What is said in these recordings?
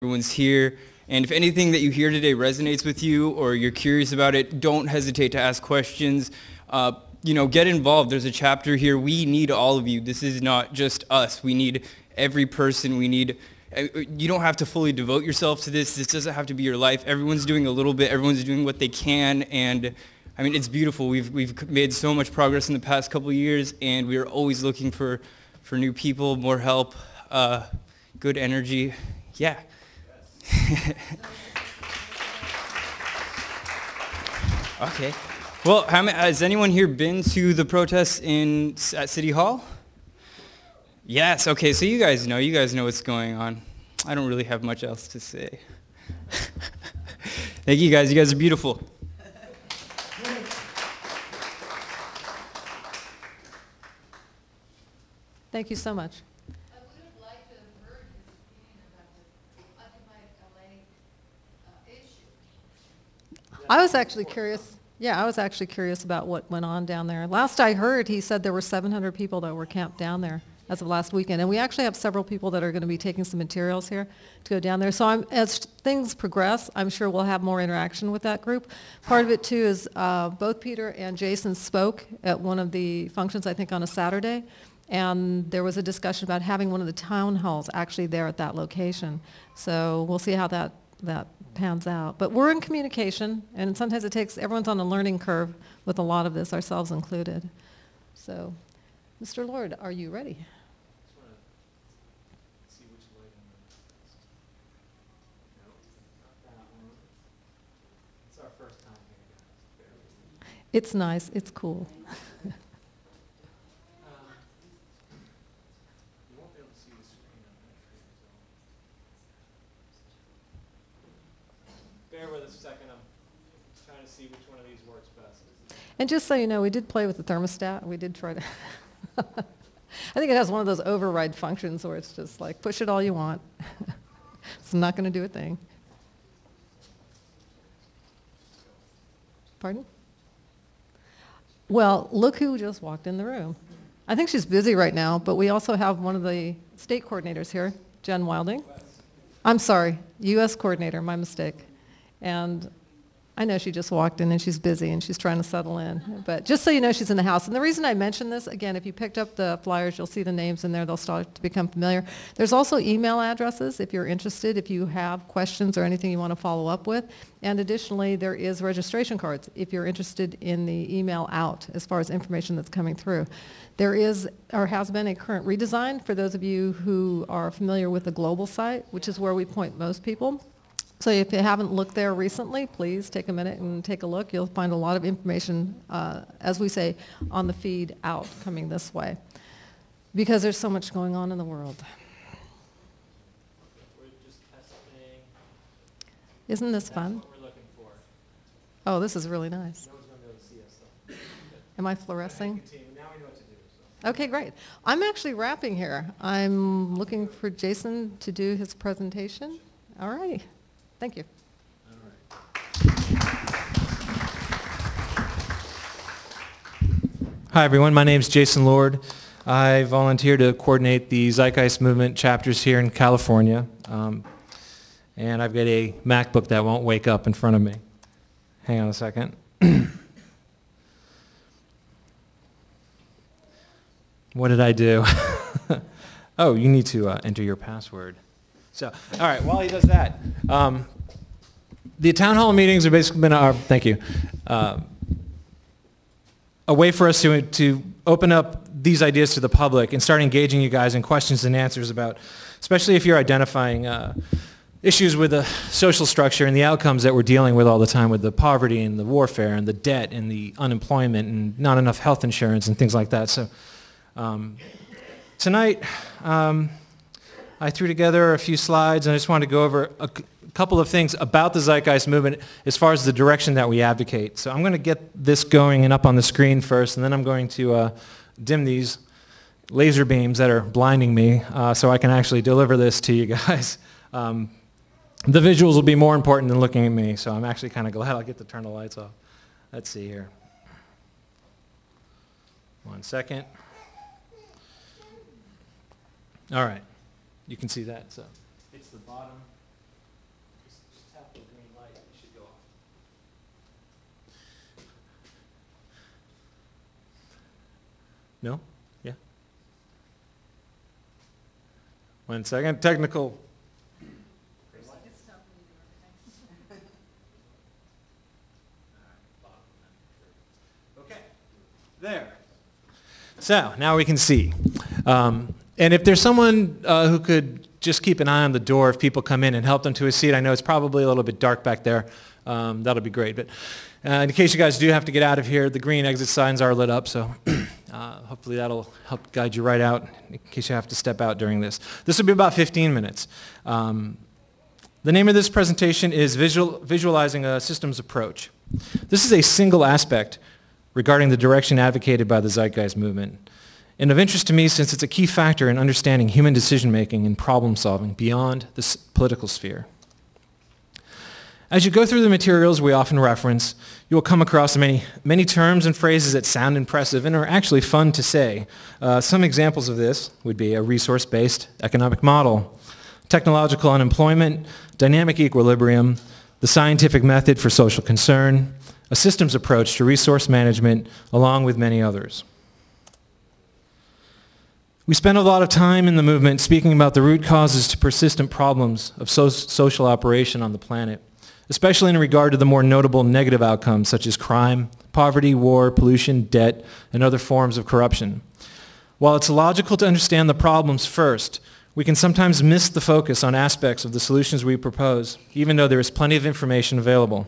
everyone's here. And if anything that you hear today resonates with you or you're curious about it, don't hesitate to ask questions. Get involved. There's a chapter here. We need all of you. This is not just us. We need every person. You don't have to fully devote yourself to this. This doesn't have to be your life. Everyone's doing a little bit. Everyone's doing what they can. And I mean, it's beautiful. We've made so much progress in the past couple of years, and we are always looking for new people, more help, good energy. Yeah. Okay. Well, has anyone here been to the protests at City Hall? Yes. Okay. So you guys know what's going on. I don't really have much else to say. Thank you guys. You guys are beautiful. Thank you so much. I would have liked to have heard his opinion about the Occupy LA issue. I was actually curious. Yeah, I was actually curious about what went on down there. Last I heard, he said there were 700 people that were camped down there as of last weekend. And we actually have several people that are going to be taking some materials here to go down there. So as things progress, I'm sure we'll have more interaction with that group. Part of it, too, is both Peter and Jason spoke at one of the functions, I think, on a Saturday. And there was a discussion about having one of the town halls actually there at that location. So we'll see how that pans out. But we're in communication, and sometimes everyone's on a learning curve with a lot of this, ourselves included. So, Mr. Lord, are you ready? I just want to see which light I'm going to test. No, not that one. It's our first time here, guys. Bear with me. It's nice. It's cool. You won't be able to see the screen, I'm not sure. So. Bear with us a second. I'm trying to see which one of these works best. And just so you know, we did play with the thermostat. We did try to. I think it has one of those override functions where it's just like, push it all you want. It's not going to do a thing. Pardon? Well, look who just walked in the room. I think she's busy right now, but we also have one of the state coordinators here, Jen Wilding. I'm sorry, U.S. coordinator, my mistake. And I know she just walked in and she's busy and she's trying to settle in. But just so you know, she's in the house. And the reason I mention this, again, if you picked up the flyers, you'll see the names in there. They'll start to become familiar. There's also email addresses if you're interested, if you have questions or anything you want to follow up with. And additionally, there is registration cards if you're interested in the email out as far as information that's coming through. There is or has been a current redesign for those of you who are familiar with the global site, which is where we point most people. So if you haven't looked there recently, please take a minute and take a look. You'll find a lot of information, as we say, on the feed out coming this way, because there's so much going on in the world. We're just testing. Isn't this fun? That's what we're looking for. Oh, this is really nice. No one's going to be able to see us, though. Am I fluorescing? Continue. Now we know what to do. So. Okay, great. I'm actually wrapping here. I'm looking for Jason to do his presentation. All righty. Thank you. All right. Hi, everyone. My name is Jason Lord. I volunteer to coordinate the Zeitgeist movement chapters here in California. And I've got a MacBook that won't wake up in front of me. Hang on a second. What did I do? Oh, you need to enter your password. So, all right, while he does that, the town hall meetings have basically been our, thank you, a way for us to open up these ideas to the public and start engaging you guys in questions and answers about, especially if you're identifying issues with the social structure and the outcomes that we're dealing with all the time with the poverty and the warfare and the debt and the unemployment and not enough health insurance and things like that. So tonight, I threw together a few slides, and I just wanted to go over a couple of things about the Zeitgeist movement as far as the direction that we advocate. So I'm going to get this going and up on the screen first, and then I'm going to dim these laser beams that are blinding me so I can actually deliver this to you guys. The visuals will be more important than looking at me, so I'm actually kind of glad I'll get to turn the lights off. Let's see here. 1 second. All right. You can see that. So it's the bottom No? Yeah? 1 second. Technical. Okay. There. So now we can see. And if there's someone who could just keep an eye on the door if people come in and help them to a seat. I know it's probably a little bit dark back there. That'll be great. But in case you guys do have to get out of here, the green exit signs are lit up, so hopefully that'll help guide you right out in case you have to step out during this. This will be about 15 minutes. The name of this presentation is Visualizing a Systems Approach. This is a single aspect regarding the direction advocated by the Zeitgeist movement, and of interest to me since it's a key factor in understanding human decision-making and problem-solving beyond the political sphere. As you go through the materials we often reference, you will come across many terms and phrases that sound impressive and are actually fun to say. Some examples of this would be a resource-based economic model, technological unemployment, dynamic equilibrium, the scientific method for social concern, a systems approach to resource management, along with many others. We spend a lot of time in the movement speaking about the root causes to persistent problems of social operation on the planet, especially in regard to the more notable negative outcomes such as crime, poverty, war, pollution, debt, and other forms of corruption. While it's logical to understand the problems first, we can sometimes miss the focus on aspects of the solutions we propose, even though there is plenty of information available.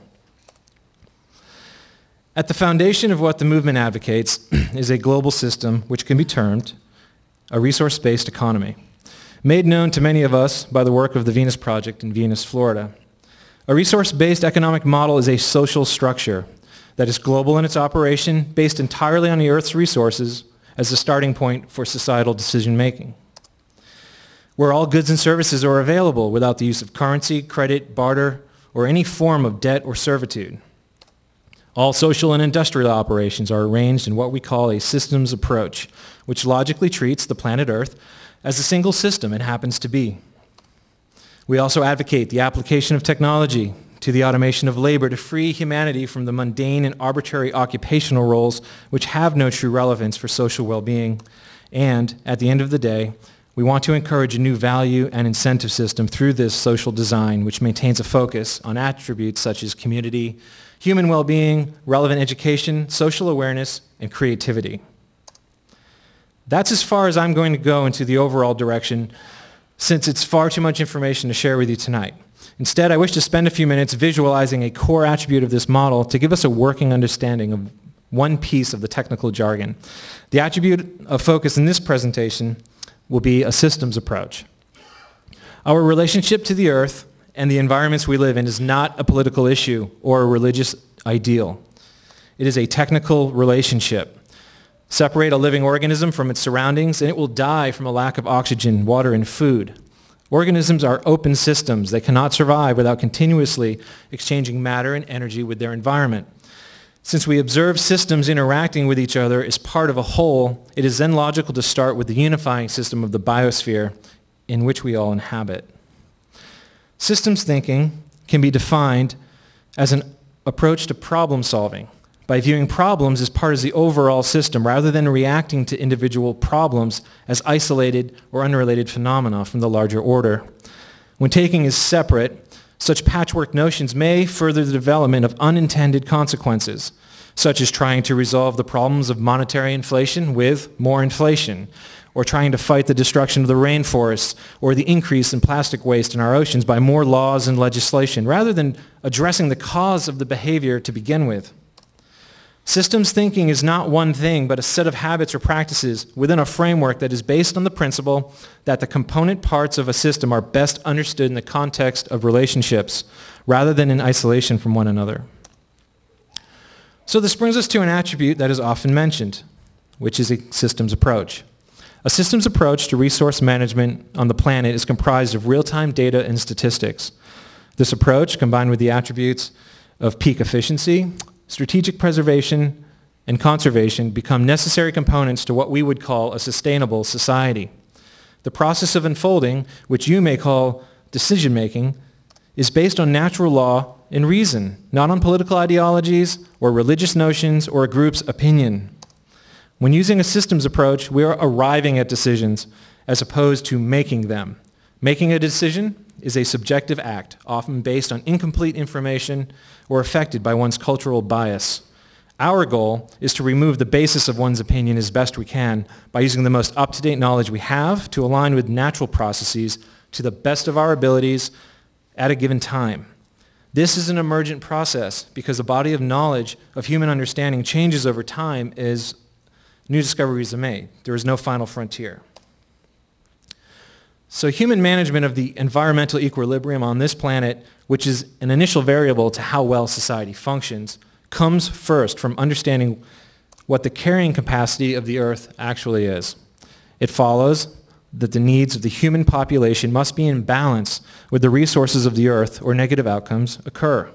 At the foundation of what the movement advocates is a global system which can be termed a resource-based economy, made known to many of us by the work of the Venus Project in Venus, Florida. A resource-based economic model is a social structure that is global in its operation, based entirely on the Earth's resources as a starting point for societal decision-making, where all goods and services are available without the use of currency, credit, barter, or any form of debt or servitude. All social and industrial operations are arranged in what we call a systems approach, which logically treats the planet Earth as a single system it happens to be. We also advocate the application of technology to the automation of labor to free humanity from the mundane and arbitrary occupational roles which have no true relevance for social well-being. And at the end of the day, we want to encourage a new value and incentive system through this social design which maintains a focus on attributes such as community, human well-being, relevant education, social awareness, and creativity. That's as far as I'm going to go into the overall direction, since it's far too much information to share with you tonight. Instead, I wish to spend a few minutes visualizing a core attribute of this model to give us a working understanding of one piece of the technical jargon. The attribute of focus in this presentation will be a systems approach. Our relationship to the Earth and the environments we live in is not a political issue or a religious ideal. It is a technical relationship. Separate a living organism from its surroundings and it will die from a lack of oxygen, water, and food. Organisms are open systems. They cannot survive without continuously exchanging matter and energy with their environment. Since we observe systems interacting with each other as part of a whole, it is then logical to start with the unifying system of the biosphere in which we all inhabit. Systems thinking can be defined as an approach to problem solving by viewing problems as part of the overall system rather than reacting to individual problems as isolated or unrelated phenomena from the larger order. When taking is separate, such patchwork notions may further the development of unintended consequences, such as trying to resolve the problems of monetary inflation with more inflation, or trying to fight the destruction of the rainforests or the increase in plastic waste in our oceans by more laws and legislation, rather than addressing the cause of the behavior to begin with. Systems thinking is not one thing, but a set of habits or practices within a framework that is based on the principle that the component parts of a system are best understood in the context of relationships, rather than in isolation from one another. So this brings us to an attribute that is often mentioned, which is a systems approach. A systems approach to resource management on the planet is comprised of real-time data and statistics. This approach, combined with the attributes of peak efficiency, strategic preservation, and conservation, become necessary components to what we would call a sustainable society. The process of unfolding, which you may call decision-making, is based on natural law and reason, not on political ideologies or religious notions or a group's opinion. When using a systems approach, we are arriving at decisions as opposed to making them. Making a decision is a subjective act, often based on incomplete information or affected by one's cultural bias. Our goal is to remove the basis of one's opinion as best we can by using the most up-to-date knowledge we have to align with natural processes to the best of our abilities at a given time. This is an emergent process because the body of knowledge of human understanding changes over time as new discoveries are made. There is no final frontier. So human management of the environmental equilibrium on this planet, which is an initial variable to how well society functions, comes first from understanding what the carrying capacity of the Earth actually is. It follows that the needs of the human population must be in balance with the resources of the Earth or negative outcomes occur.